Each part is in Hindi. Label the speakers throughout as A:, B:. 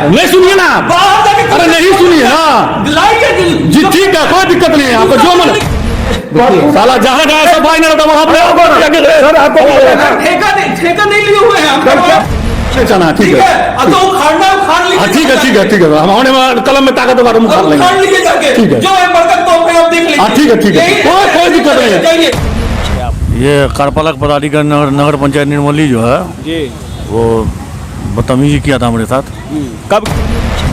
A: नहीं सुनिए ना, अरे नहीं सुनिए ना जी, ठीक है, कोई दिक्कत नहीं है, आपको जो मन साला जहाँ जाए सब भाई ना वहाँ
B: ठेका नहीं लिए हुए हैं
A: चना, ठीक है, ठीक है, ठीक है, ठीक है, हम होने कलम में ताकत होगा, उखाड़ लेंगे, ठीक है, ठीक है, ठीक है, कोई दिक्कत नहीं है। ये कार्यपालक पदाधिकारी नगर पंचायत निर्मली जो है
C: जी,
A: वो बदतमीजी किया था हमारे साथ।
C: कब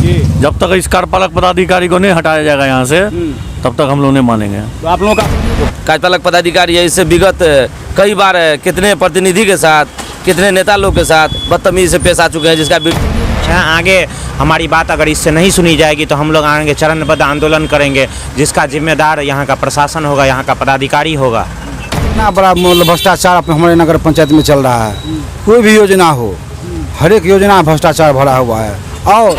C: जी?
A: जब तक इस कार्यपालक पदाधिकारी को नहीं हटाया जाएगा यहाँ से तब तक हम लोग नहीं मानेंगे।
C: तो आप लोगों का
D: कार्यपालक पदाधिकारी है, इससे विगत कई बार कितने प्रतिनिधि के साथ, कितने नेता लोग के साथ बदतमीजी से पेश आ चुके हैं, जिसका
E: आगे हमारी बात अगर इससे नहीं सुनी जाएगी तो हम लोग आगे चरणबद्ध आंदोलन करेंगे, जिसका जिम्मेदार यहाँ का प्रशासन होगा, यहाँ का पदाधिकारी होगा।
F: इतना बड़ा भ्रष्टाचार हमारे नगर पंचायत में चल रहा है, कोई भी योजना हो, हर एक योजना भ्रष्टाचार भरा हुआ है। और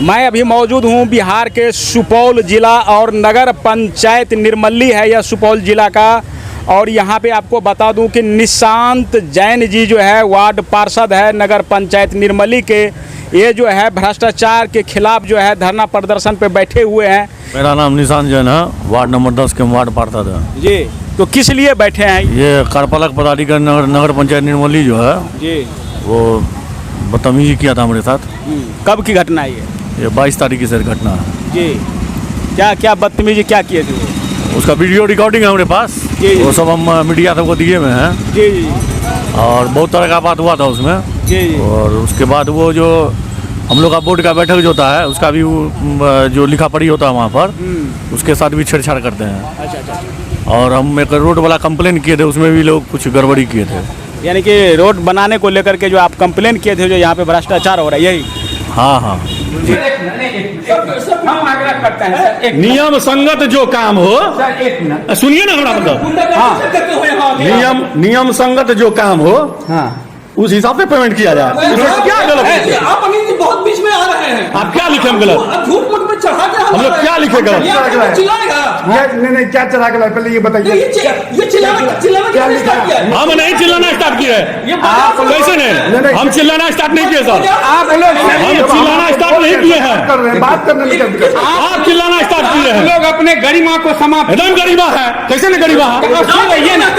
C: मैं अभी मौजूद हूँ बिहार के सुपौल जिला और नगर पंचायत निर्मली है यह सुपौल जिला का, और यहाँ पे आपको बता दूं कि निशांत जैन जी जो है वार्ड पार्षद है नगर पंचायत निर्मली के, ये जो है भ्रष्टाचार के खिलाफ जो है धरना प्रदर्शन पे बैठे हुए हैं।
A: मेरा नाम निशांत जैन है, वार्ड नंबर 10 के वार्ड पार्षद है
C: जी। तो किस लिए बैठे हैं?
A: ये कार्यपालक पदाधिकारी नगर पंचायत निर्मली जो है
C: जी,
A: वो बदतमीजी किया था हमारे साथ।
C: कब की घटना है
A: ये 22 तारीख की सर घटना है
C: जी। क्या क्या बदतमीजी क्या किए थे?
A: उसका वीडियो रिकॉर्डिंग है हमारे पास, वो सब हम मीडिया सबको दिए हुए हैं
C: जी,
A: और बहुत तरह का बात हुआ था उसमें
C: जी।
A: और उसके बाद वो जो हम लोग का बोर्ड का बैठक जो होता है उसका भी जो लिखा पढ़ी होता है वहाँ पर, उसके साथ भी छेड़छाड़ करते हैं।
C: अच्छा।
A: और हम एक रोड वाला कंप्लेन किए थे, उसमें भी लोग कुछ गड़बड़ी किए थे।
C: यानी कि रोड बनाने को लेकर के जो आप कंप्लेन किए थे, जो यहाँ पे भ्रष्टाचार हो रहा है, यही?
A: हाँ हाँ,
B: हम आग्रह करते हैं
A: नियम संगत जो काम हो, सुनिए ना हमारा मतलब, नियम संगत जो काम हो उस हिसाब से पेमेंट किया जाए। क्या गलत है?
B: आप अभी बहुत बीच में आ रहे हैं,
A: आप क्या लिखे हम गलत?
B: झूठ मूठ में चढ़ा के
A: हम लोग क्या लिखे गलत?
B: चिल्लाएगा?
F: नहीं क्या चला गया, पहले ये बताइए।
B: ये चिल्लाना
A: हम नहीं चिल्लाना स्टार्ट किए हैं, कैसे नहीं? हम चिल्लाना स्टार्ट नहीं किए सर,
F: आप लोग
A: हम चिल्लाना स्टार्ट नहीं किए हैं,
F: कर रहे हैं, बात करने में
A: आप चिल्लाना स्टार्ट किए हैं।
C: लोग अपने गरिमा को समाप्त,
A: एकदम गरीबा है, कैसे नहीं गरीबा है?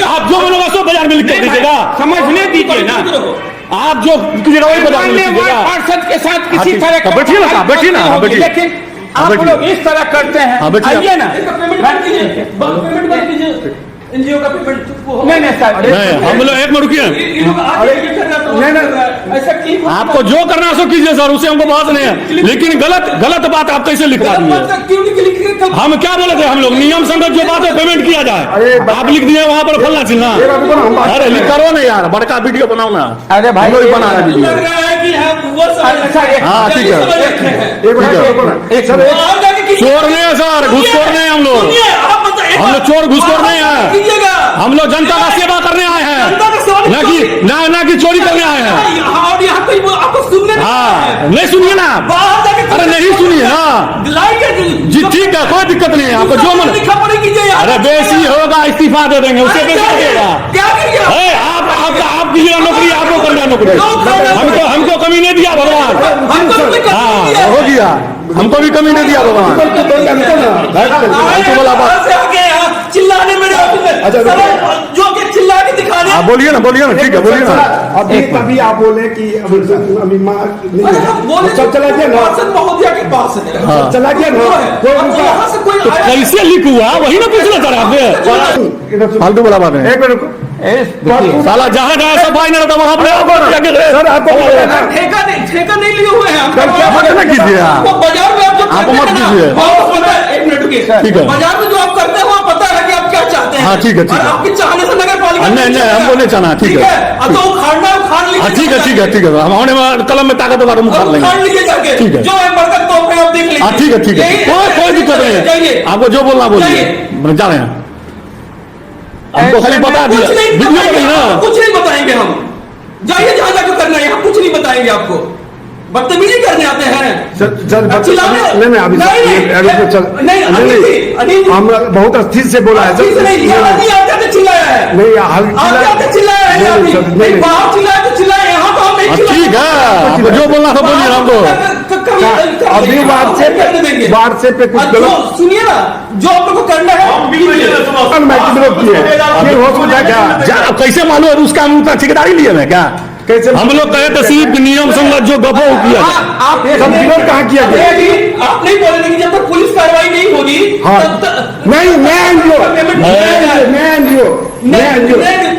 A: आप जो बनोगा सो बाजार में लिख कर दीजिएगा,
C: समझने दीजिए ना।
A: आप जो बाजार में लिख दीजिएगा।
C: पार्षद के साथ किसी
A: हाँ,
C: तरह का
A: बैठिए ना, बैठिए ना, बैठिए।
C: लेकिन आप लोग इस तरह करते हैं, आइए ना।
B: पेमेंट कीजिए, एनजीओ का पेमेंट
C: नहीं सर,
A: हम लोग एक में रुकिए, आपको जो करना है सो कीजिए सर, उससे हमको बात नहीं है, लेकिन गलत बात आप कैसे लिखवा दिए? हम क्या बोले थे? हम लोग नियम संगत जो बात है पेमेंट किया जाए, आप लिख दिए वहाँ पर फलना चिल्ला। अरे लिख करो ना यार, बड़का वीडियो बनाओ ना।
F: अरे भाई
A: बना रहा वीडियो, हाँ ठीक है, चोर नहीं है सर, घूसखोर नहीं है हम लोग चोर घूसखोर नहीं है, हम लोग जनता का सेवा करने आए हैं, ना कि चोरी करने आए हैं। हाँ, नहीं सुनिए ना, अरे नहीं सुनिए ना जी, ठीक है, कोई दिक्कत नहीं है, आपको जो मन। अरे बेसी होगा इस्तीफा दे देंगे, उससे बेसी होगा। आप कीजिएगा नौकरी, आपको करना नौकरी, हमको कमी नहीं दिया भगवान। हाँ हो गया, हमको भी कमी नहीं दिया भगवान। बोला बात
B: चिल्लाने में जो कि चिल्ला के दिखाने,
A: आप बोलिए ना, ठीक है, बोलिए ना।
F: अभी आप बोले कि अभी चला गया ना,
B: महोदया के पास
F: चला गया ना,
A: तो कैसे लिख हुआ वही ना पूछना चाह रहे हैं, फालतू बोला बात है।
F: एक मिनट
A: साला जहाँ जाए सब भाई ना वहाँ
B: ठेका नहीं लिए हुए हैं,
A: कीजिए,
B: बाजार में
A: आप मत कीजिए,
B: एक मिनट रुकिए,
A: ठीक है,
B: बाजार में जो आप करते हैं पता है कि आप क्या चाहते हैं।
A: हाँ ठीक है, ठीक है,
B: आपके चाहने से नगर पालिका
A: नहीं हमको नहीं चाहना, ठीक है,
B: तो उखाड़ना उखाड़ लीजिए,
A: ठीक है, हम होने कलम में ताकत होगा उखाड़ लेंगे,
B: जाके
A: ठीक है,
B: जो है बरकत तो आप देख लीजिए,
A: ठीक है, कोई दिक्कत नहीं है, आपको जो बोलना बोलिए, जा रहे हैं, हमको खाली बता दिया,
B: कुछ नहीं बताएंगे हम, जाइए जहाँ जाकर करना है, हम कुछ नहीं बताएंगे आपको, बदतमीजी करने आते हैं।
F: नहीं हम बहुत अस्थिर से बोला है,
B: चिल्लाया है,
F: नहीं
B: चिल्लाया है, बाहर चिल्लाया तो चिल्लाए, यहाँ तो
A: ठीक है, आप जो बोलना था बोलिए हमको।
F: अभी व्हाट्सएप पे कुछ गलत
B: सुनिए ना, जो आप लोग को करना है
A: कैसे मालूम है उसका हम उतना ठेकेदारी लिए हैं क्या?
F: कैसे
A: हम लोग कहे तो सिर्फ नियम संगत जो गपो किया जाए।
B: आप
F: सब विरोध कहाँ किया गया?
B: आप नहीं बोले कि जब तक पुलिस कार्रवाई नहीं होगी
F: हाँ।
B: तब तक
F: नहीं मैं एनजीओ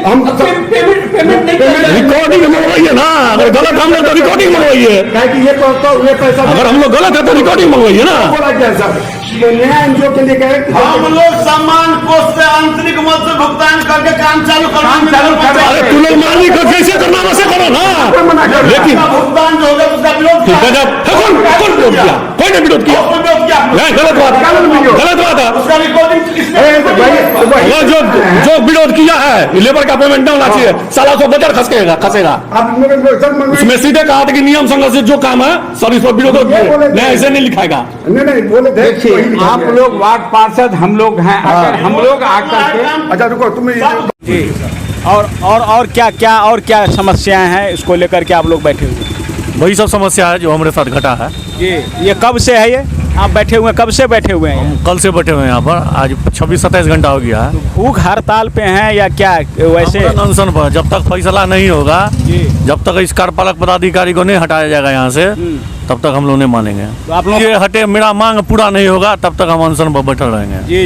F: हम
B: पेमेंट नहीं करेंगे।
A: रिकॉर्डिंग मंगवाइए ना, अगर गलत हम लोग तो रिकॉर्डिंग मंगवाइए।
F: ये पैसा
A: अगर हम लोग गलत है तो रिकॉर्डिंग मंगवाइए ना।
F: बोला क्या सर? नया एनजीओ के लिए कहे कि
G: हम लोग सम्मान कोष से आंतरिक मद से भुगतान करके काम चालू कर
A: अरे तू लोग मालिक हो, कैसे करना वैसे करो ना। लेकिन
G: भुगतान जो होगा उसका विरोध
A: तो गजब, कौन विरोध किया? कोई ने विरोध किया? नहीं, गलत बात है।
G: उसका रिकॉर्डिंग
A: वो जो विरोध किया है लेबर का पेमेंट नहीं होना चाहिए, साला उसको बजट खसेगा। उसमें सीधे कहा था कि नियम संगत से जो काम है सब इस पर विरोध नहीं, ऐसे नहीं लिखाएगा।
F: नहीं बोले
H: देखिए आप लोग वार्ड पार्षद हम लोग हैं, अगर हम लोग आकर के
F: अच्छा रुको तुम
C: जी और क्या समस्याएं हैं इसको लेकर के आप लोग बैठे हुए हैं?
A: वही सब समस्या है जो हमारे साथ घटा है।
C: जी, ये कब से है? ये आप बैठे हुए हैं, कब से बैठे हुए हैं?
A: कल से बैठे हुए हैं यहाँ पर, आज 26-27 घंटा हो गया है।
C: भूख हड़ताल पे हैं या क्या वैसे?
A: अनशन पर जब तक फैसला नहीं होगा, जब तक इस कार्यपालक पदाधिकारी को नहीं हटाया जाएगा यहाँ से, तब तक हम लोग नहीं मानेंगे।
C: तो आप लोग
A: ये हटे, मेरा मांग पूरा नहीं होगा तब तक हम अनशन पर बैठे रहेंगे।
C: जी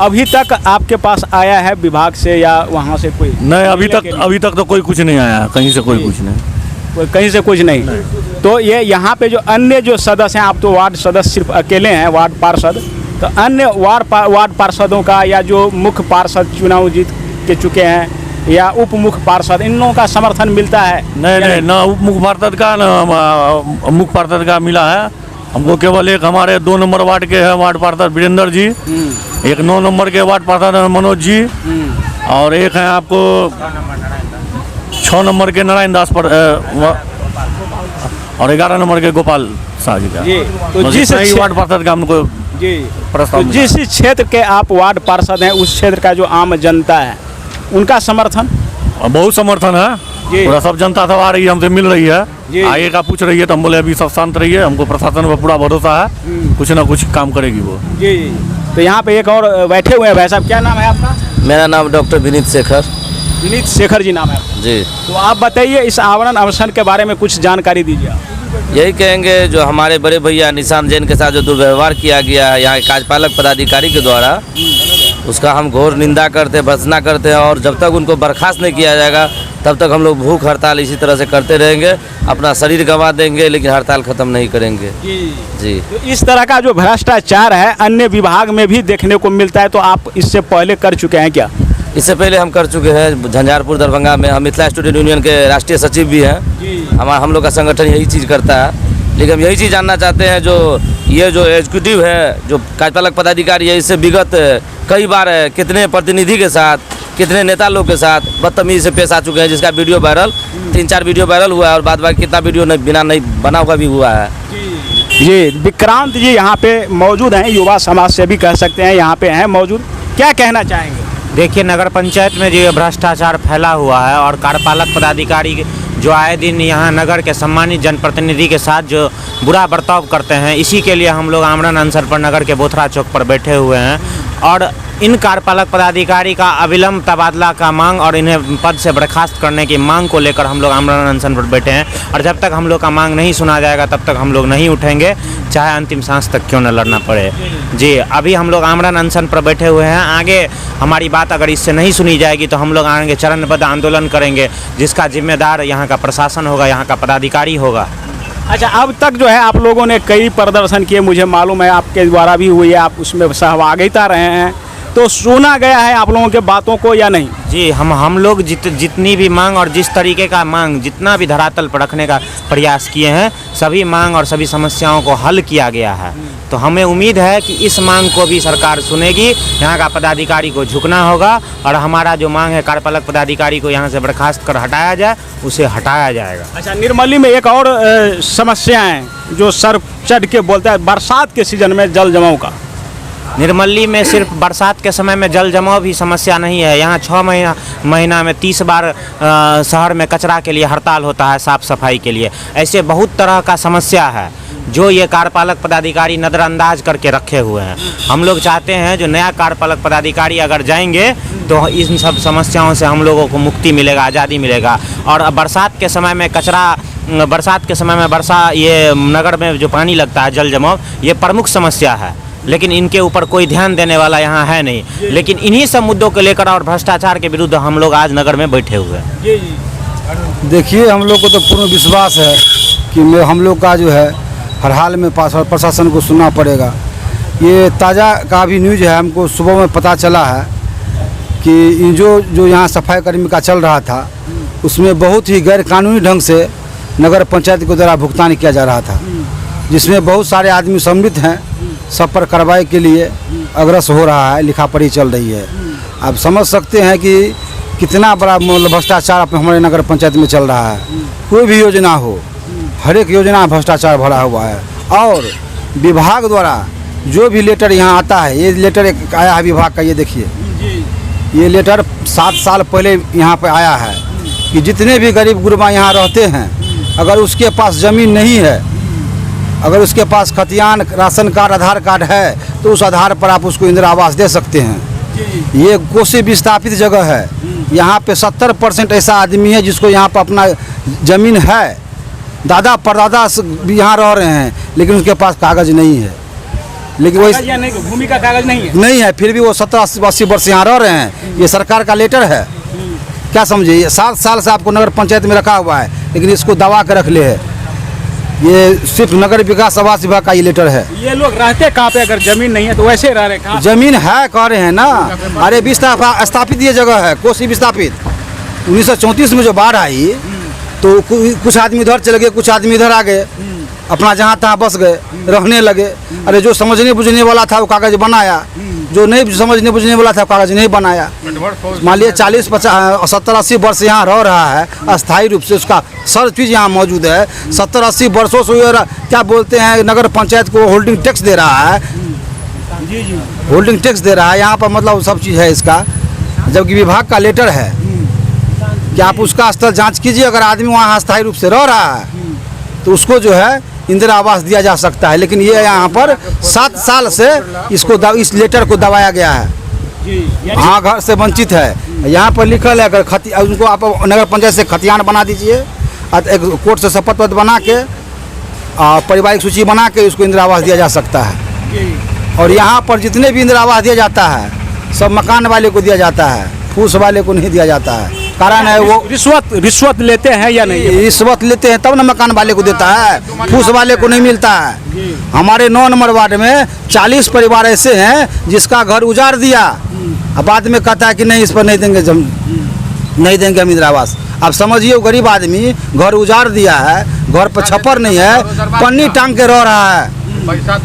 C: अभी तक आपके पास आया है विभाग से या वहाँ से कोई?
A: नहीं, अभी तक तो कोई कुछ नहीं आया, कहीं से कोई कुछ नहीं,
C: कहीं से कुछ नहीं। तो ये यहाँ पे जो अन्य जो सदस्य हैं, आप तो वार्ड सदस्य सिर्फ अकेले हैं वार्ड पार्षद, तो अन्य वार्ड पार्षदों का या जो मुख्य पार्षद चुनाव जीत के चुके हैं या उप मुख्य पार्षद, इन लोगों का समर्थन मिलता है?
A: नहीं, ना उप मुख्य पार्षद का ना मुख्य पार्षद का मिला है हमको। केवल एक हमारे 2 नंबर वार्ड के हैं वार्ड पार्षद वीरेंद्र जी, एक 9 नंबर के वार्ड पार्षद मनोज जी, और एक है आपको 6 नंबर के नारायण दास पर और 11 नंबर के गोपाल शाह जी का।
C: तो जिस
A: वार्ड पार्षद का हमको प्रस्ताव,
C: तो जिस क्षेत्र के आप वार्ड पार्षद हैं उस क्षेत्र का जो आम जनता है उनका समर्थन
A: बहुत समर्थन है। पूरा सब जनता सब आ रही है, हमसे मिल रही है, आगे का पूछ रही है, तो हम बोले अभी सब शांत रहिए, हमको प्रशासन पर पूरा भरोसा है, कुछ ना कुछ काम करेगी वो।
C: जी तो यहाँ पे एक और बैठे हुए हैं भाई साहब, क्या नाम है आपका?
D: मेरा नाम डॉक्टर विनीत शेखर।
C: विनीत शेखर जी नाम है आपका?
D: जी।
C: तो आप बताइए इस आवरण अनशन के बारे में कुछ जानकारी दीजिए।
D: यही कहेंगे जो हमारे बड़े भैया निशांत जैन के साथ जो दुर्व्यवहार किया गया है यहाँ के कार्यपालक पदाधिकारी के द्वारा, उसका हम घोर निंदा करते हैं, भर्त्सना करते हैं, और जब तक उनको बर्खास्त नहीं किया जाएगा तब तक हम लोग भूख हड़ताल इसी तरह से करते रहेंगे, अपना शरीर गंवा देंगे लेकिन हड़ताल खत्म नहीं करेंगे। जी।
C: तो इस तरह का जो भ्रष्टाचार है अन्य विभाग में भी देखने को मिलता है, तो आप इससे पहले कर चुके हैं क्या?
D: इससे पहले हम कर चुके हैं झंझारपुर दरभंगा में, हम मिथिला स्टूडेंट यूनियन के राष्ट्रीय सचिव भी हैं। हम लोग का संगठन यही चीज़ करता है, लेकिन हम यही चीज़ जानना चाहते हैं जो ये जो एग्जीक्यूटिव है, जो कार्यपालक पदाधिकारी है, इससे विगत कई बार कितने प्रतिनिधि के साथ, कितने नेता लोग के साथ बदतमीजी से पेश आ चुके हैं, जिसका वीडियो वायरल 3-4 वीडियो वायरल हुआ है, और बाद बाकी कितना वीडियो नहीं बना हुआ भी हुआ है।
C: जी विक्रांत जी यहाँ पे मौजूद हैं, युवा समाज से भी कह सकते हैं, यहाँ पे हैं मौजूद, क्या कहना चाहेंगे?
E: देखिए नगर पंचायत में जो भ्रष्टाचार फैला हुआ है और कार्यपालक पदाधिकारी जो आए दिन यहाँ नगर के सम्मानित जनप्रतिनिधि के साथ जो बुरा बर्ताव करते हैं, इसी के लिए हम लोग आमरण अनशन पर नगर के बोथरा चौक पर बैठे हुए हैं और इन कार्यपालक पदाधिकारी का अविलंब तबादला का मांग और इन्हें पद से बर्खास्त करने की मांग को लेकर हम लोग आमरण अनशन पर बैठे हैं। और जब तक हम लोग का मांग नहीं सुना जाएगा तब तक हम लोग नहीं उठेंगे, चाहे अंतिम सांस तक क्यों न लड़ना पड़े। जी अभी हम लोग आमरण अनशन पर बैठे हुए हैं, आगे हमारी बात अगर इससे नहीं सुनी जाएगी तो हम लोग आगे चरणबद्ध आंदोलन करेंगे, जिसका जिम्मेदार यहाँ का प्रशासन होगा, यहाँ का पदाधिकारी होगा।
C: अच्छा, अब तक जो है आप लोगों ने कई प्रदर्शन किए, मुझे मालूम है आपके द्वारा भी हुई है, आप उसमें सहभागिता रहे हैं, तो सुना गया है आप लोगों के बातों को या नहीं?
E: जी हम लोग जितनी भी मांग और जिस तरीके का मांग जितना भी धरातल पर रखने का प्रयास किए हैं, सभी मांग और सभी समस्याओं को हल किया गया है। तो हमें उम्मीद है कि इस मांग को भी सरकार सुनेगी, यहाँ का पदाधिकारी को झुकना होगा और हमारा जो मांग है कार्यपालक पदाधिकारी को यहाँ से बर्खास्त कर हटाया जाए, उसे हटाया जाएगा।
C: अच्छा, निर्मली में एक और समस्या है जो सर चढ़ के बोलता है बरसात के सीजन में जल जमाव का,
E: निर्मली में सिर्फ बरसात के समय में जल जमाव भी समस्या नहीं है। यहाँ 6 महीना में 30 बार शहर में कचरा के लिए हड़ताल होता है, साफ़ सफाई के लिए। ऐसे बहुत तरह का समस्या है जो ये कार्यपालक पदाधिकारी नज़रअंदाज करके रखे हुए हैं। हम लोग चाहते हैं जो नया कार्यपालक पदाधिकारी अगर जाएंगे तो इन सब समस्याओं से हम लोगों को मुक्ति मिलेगा, आज़ादी मिलेगा। और बरसात के समय में ये नगर में जो पानी लगता है जल जमाव, ये प्रमुख समस्या है, लेकिन इनके ऊपर कोई ध्यान देने वाला यहाँ है नहीं। लेकिन इन्हीं सब मुद्दों को लेकर और भ्रष्टाचार के विरुद्ध हम लोग आज नगर में बैठे हुए हैं।
F: देखिए, हम लोग को तो पूर्ण विश्वास है कि हम लोग का जो है हर हाल में प्रशासन को सुनना पड़ेगा। ये ताज़ा का भी न्यूज़ है, हमको सुबह में पता चला है कि जो यहाँ सफाई कर्मी का चल रहा था उसमें बहुत ही गैर कानूनी ढंग से नगर पंचायत के द्वारा भुगतान किया जा रहा था, जिसमें बहुत सारे आदमी सम्मिलित हैं। सब पर कार्रवाई के लिए अग्रसर हो रहा है, लिखापढ़ी चल रही है। आप समझ सकते हैं कि कितना बड़ा भ्रष्टाचार हमारे नगर पंचायत में चल रहा है। कोई भी योजना हो, हर एक योजना भ्रष्टाचार भरा हुआ है। और विभाग द्वारा जो भी लेटर यहाँ आता है, ये लेटर एक आया है विभाग का, ये देखिए, ये लेटर 7 साल पहले यहाँ पे आया है कि जितने भी गरीब गुरबा यहाँ रहते हैं, अगर उसके पास ज़मीन नहीं है, अगर उसके पास खतियान, राशन कार्ड, आधार कार्ड है, तो उस आधार पर आप उसको इंदिरा आवास दे सकते हैं। ये कोसी विस्थापित जगह है। यहाँ पे 70% ऐसा आदमी है जिसको यहाँ पर अपना ज़मीन है, दादा परदादा भी यहाँ रह रहे हैं, लेकिन उसके पास कागज़ नहीं है। लेकिन वही
C: भूमि का कागज़
F: नहीं है, फिर भी वो 70-80 वर्ष यहाँ रह रहे हैं। ये सरकार का लेटर है, क्या समझे। ये 7 साल से आपको नगर पंचायत में रखा हुआ है, लेकिन इसको दबा के रख ले है। ये सिर्फ नगर विकास आवास विभाग का ये लेटर है।
C: ये लोग रहते कहाँ पे? अगर जमीन नहीं है तो वैसे रह रहे कहाँ?
F: जमीन है कह रहे हैं ना। अरे विस्थापित ये जगह है, कोसी विस्थापित। 1934 में जो बाढ़ आई तो कुछ आदमी इधर चले गए, कुछ आदमी इधर आ गए, अपना जहाँ तहाँ बस गए, रहने लगे। अरे जो समझने बुझने वाला था वो कागज़ बनाया, जो नहीं समझने बुझने वाला था कागज़ नहीं बनाया। मान लिया 40, 50, 70, 80 वर्ष यहाँ रह रहा है अस्थायी रूप से, उसका सब चीज़ यहाँ मौजूद है। 70, 80 वर्षों से क्या बोलते हैं, नगर पंचायत को होल्डिंग टैक्स दे रहा है। होल्डिंग टैक्स दे रहा है यहाँ पर, मतलब सब चीज़ है इसका। जबकि विभाग का लेटर है कि आप उसका स्थल जाँच कीजिए, अगर आदमी वहाँ अस्थायी रूप से रह रहा है तो उसको जो है इंदिरा आवास दिया जा सकता है। लेकिन ये यहाँ पर 7 साल से इस लेटर को दबाया गया है। हाँ, घर से वंचित है। यहाँ पर लिखल है अगर उनको आप नगर पंचायत से खतियान बना दीजिए, एक कोर्ट से शपथ पत्र बना के पारिवारिक सूची बना के उसको इंदिरा आवास दिया जा सकता है। और यहाँ पर जितने भी इंदिरा आवास दिया जाता है सब मकान वाले को दिया जाता है, फूस वाले को नहीं दिया जाता है। कारण है वो
C: रिश्वत लेते हैं या नहीं?
F: रिश्वत लेते हैं तब ना मकान वाले को देता है, फूस वाले को नहीं मिलता है। हमारे 9 नंबर वार्ड में 40 परिवार ऐसे हैं जिसका घर उजाड़ दिया, अब बाद में कहता है कि नहीं इस पर नहीं देंगे हम इंदिरा आवास। अब समझिए वो गरीब आदमी घर उजाड़ दिया है, घर पर छप्पर नहीं है, पन्नी टांग के रह रहा है।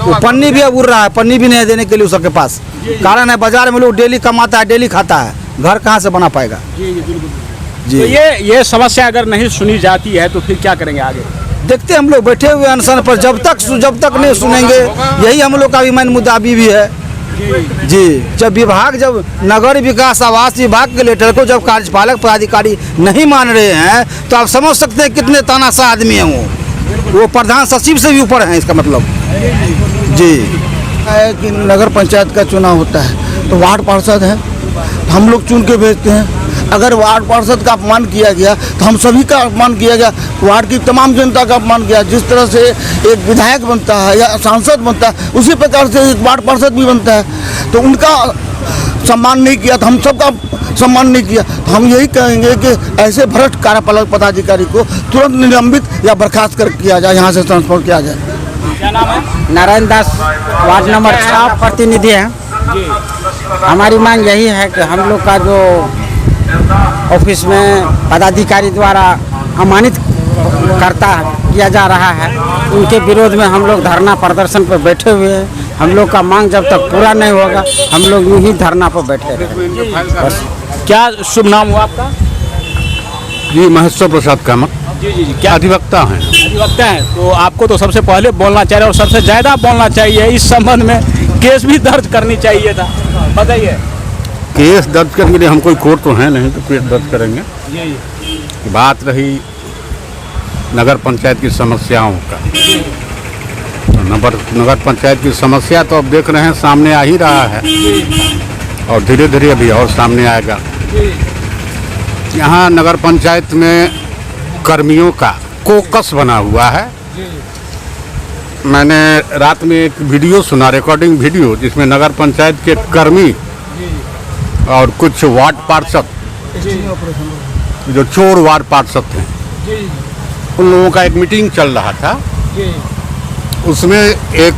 F: वो पन्नी भी उड़ रहा है, पन्नी भी नहीं देने के लिए उसके पास। कारण है बाजार में लोग डेली कमाता है, डेली खाता है, घर कहाँ से बना पाएगा।
C: जी। तो ये समस्या अगर नहीं सुनी जाती है तो फिर क्या करेंगे आगे?
F: देखते हैं, हम लोग बैठे हुए अनशन पर, जब तक नहीं सुनेंगे, यही हम लोग का भी मेन मुद्दा अभी भी है। जी, जब नगर विकास आवास विभाग के लेटर को जब कार्यपालक पदाधिकारी नहीं मान रहे हैं तो आप समझ सकते हैं कितने तानाशाह आदमी हैं। वो प्रधान सचिव से भी ऊपर हैं, इसका मतलब। जी,
I: कि नगर पंचायत का चुनाव होता है तो वार्ड पार्षद हैं, हम लोग चुन के भेजते हैं। अगर वार्ड पार्षद का अपमान किया गया तो हम सभी का अपमान किया गया, वार्ड की तमाम जनता का अपमान किया। जिस तरह से एक विधायक बनता है या सांसद बनता है, उसी प्रकार से एक वार्ड पार्षद भी बनता है। तो उनका सम्मान नहीं किया तो हम सबका सम्मान नहीं किया। तो हम यही कहेंगे कि ऐसे भ्रष्ट कार्यपालक पदाधिकारी को तुरंत निलंबित या बर्खास्त कर किया जाए, यहाँ से ट्रांसफर किया जाए।
C: क्या नाम है?
J: नारायण दास, वार्ड नंबर 6 प्रतिनिधि हैं। हमारी मांग यही है कि हम लोग का जो ऑफिस में पदाधिकारी द्वारा अमानित किया जा रहा है, उनके विरोध में हम लोग धरना प्रदर्शन पर बैठे हुए हैं। हम लोग का मांग जब तक पूरा नहीं होगा हम लोग यूं ही धरना पर बैठे रहेंगे।
C: बस। क्या शुभ नाम हुआ आपका?
A: जी, महेश्वर प्रसाद कामत।
C: जी, क्या
A: अधिवक्ता हैं?
C: अधिवक्ता हैं। तो आपको तो सबसे पहले बोलना चाहिए और सबसे ज़्यादा बोलना चाहिए इस संबंध में केस भी दर्ज करनी चाहिए था, बताइए।
A: केस दर्ज करने के लिए हम कोई कोर्ट तो है नहीं तो केस दर्ज करेंगे। बात रही नगर पंचायत की समस्याओं का, नगर पंचायत की समस्या तो अब देख रहे हैं सामने आ ही रहा है और धीरे धीरे अभी और सामने आएगा। यहाँ नगर पंचायत में कर्मियों का कोकस बना हुआ है। मैंने रात में एक वीडियो सुना, रिकॉर्डिंग वीडियो, जिसमें नगर पंचायत के कर्मी और कुछ वार्ड पार्षद, जो चोर वार्ड पार्षद थे, उन लोगों का एक मीटिंग चल रहा था। उसमें एक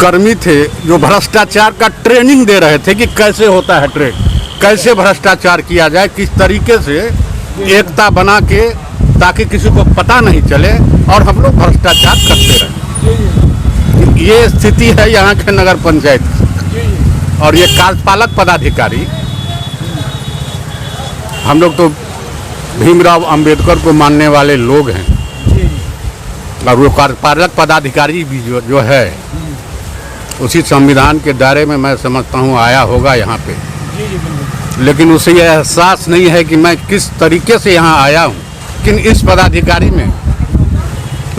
A: कर्मी थे जो भ्रष्टाचार का ट्रेनिंग दे रहे थे कि कैसे होता है ट्रेड, कैसे भ्रष्टाचार किया जाए, किस तरीके से एकता बना के, ताकि किसी को पता नहीं चले और हम लोग भ्रष्टाचार करते रहे। ये स्थिति है यहाँ के नगर पंचायत की। और ये कार्यपालक पदाधिकारी, हम लोग तो भीमराव अंबेडकर को मानने वाले लोग हैं और वो कार्यपालक पदाधिकारी भी जो है उसी संविधान के दायरे में मैं समझता हूँ आया होगा यहाँ पे, लेकिन उसे यह एहसास नहीं है कि मैं किस तरीके से यहाँ आया हूँ। लेकिन इस पदाधिकारी में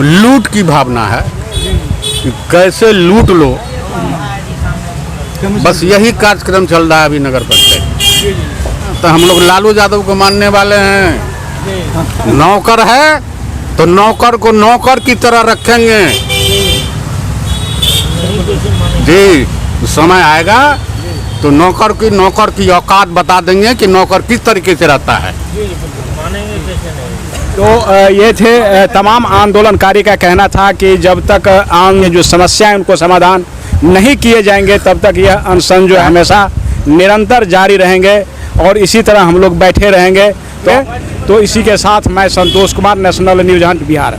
A: लूट की भावना है कि कैसे लूट लो, बस यही कार्यक्रम चल रहा है अभी नगर पंचायत। तो हम लोग लालू यादव को मानने वाले हैं। नौकर है तो नौकर को नौकर की तरह रखेंगे जी। समय आएगा तो नौकर की औकात बता देंगे कि नौकर किस तरीके से रहता है।
C: तो ये थे तमाम आंदोलनकारी का कहना था कि जब तक जो समस्याएं उनको समाधान नहीं किए जाएंगे तब तक यह अनशन जो है हमेशा निरंतर जारी रहेंगे और इसी तरह हम लोग बैठे रहेंगे। तो इसी के साथ मैं Santosh Kumar, national news hunt, Bihar.